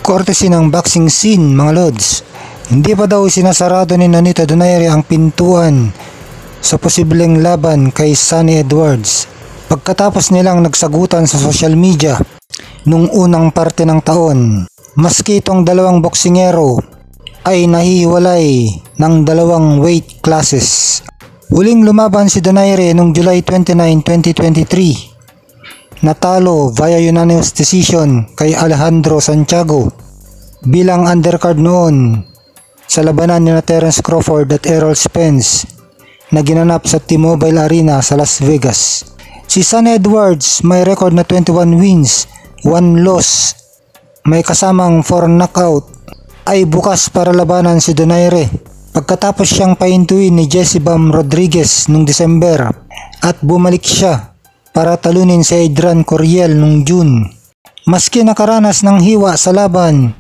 Courtesy ng boxing scene mga lods, hindi pa daw sinasarado ni Nonito Donaire ang pintuan sa posibleng laban kay Sunny Edwards pagkatapos nilang nagsagutan sa social media nung unang parte ng taon. Maski itong dalawang boksingero ay nahiwalay ng dalawang weight classes. Huling lumaban si Donaire noong July 29, 2023. Natalo via unanimous decision kay Alejandro Santiago bilang undercard noon sa labanan ni Terence Crawford at Errol Spence na ginanap sa T-Mobile Arena sa Las Vegas. Si Sunny Edwards may record na 21 wins, 1 loss, may kasamang 4 knockout, ay bukas para labanan si Donaire pagkatapos siyang pahintuin ni Jesse Bam Rodriguez noong December at bumalik siya para talunin si Adrian Coriel noong June. Maski nakaranas ng hiwa sa laban,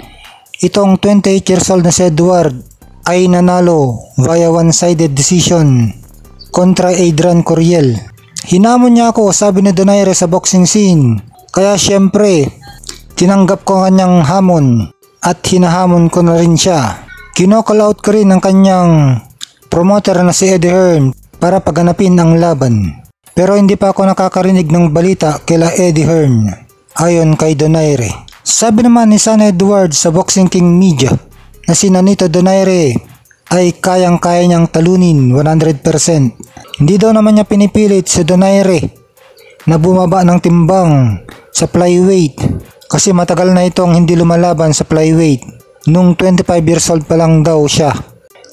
itong 28 years old na si Edward ay nanalo via one-sided decision kontra Adrian Coriel. Hinamon niya ako, sabi ni Donaire sa boxing scene, kaya syempre tinanggap ko kanyang hamon at hinahamon ko na rin siya. Kinokall out ko rin ang kanyang promoter na si Eddie Hearn para paghanapin ang laban. Pero hindi pa ako nakakarinig ng balita kila Eddie Hearn, ayon kay Donaire. Sabi naman ni Sunny Edwards sa Boxing King Media na si Nonito Donaire ay kayang-kaya niyang talunin 100%. Hindi daw naman niya pinipilit si Donaire na bumaba ng timbang sa flyweight kasi matagal na itong hindi lumalaban sa flyweight. Nung 25 years old pa lang daw siya.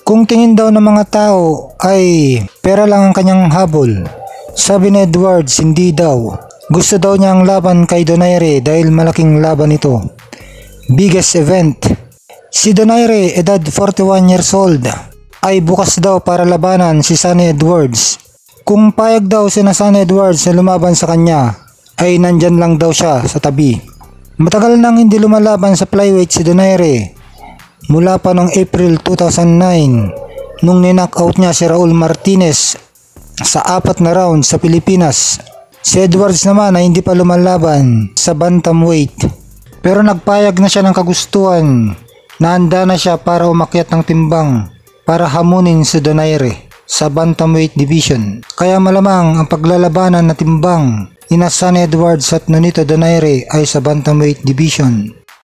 Kung tingin daw ng mga tao ay pera lang ang kanyang habol, sabi ni Edwards hindi daw. Gusto daw niya ang laban kay Donaire dahil malaking laban ito. Biggest event. Si Donaire, edad 41 years old, ay bukas daw para labanan si Sunny Edwards. Kung payag daw si Sunny Edwards na lumaban sa kanya, ay nandyan lang daw siya sa tabi. Matagal nang hindi lumalaban sa flyweight si Donaire. Mula pa noong April 2009 nung ninockout niya si Raul Martinez sa 4 na round sa Pilipinas. Si Edwards naman ay hindi pa lumalaban sa bantamweight pero nagpayag na siya ng kagustuhan na handa na siya para umakyat ng timbang para hamunin si Donaire sa bantamweight division. Kaya malamang ang paglalabanan na timbang ni Sunny Edwards at Nonito Donaire ay sa bantamweight division.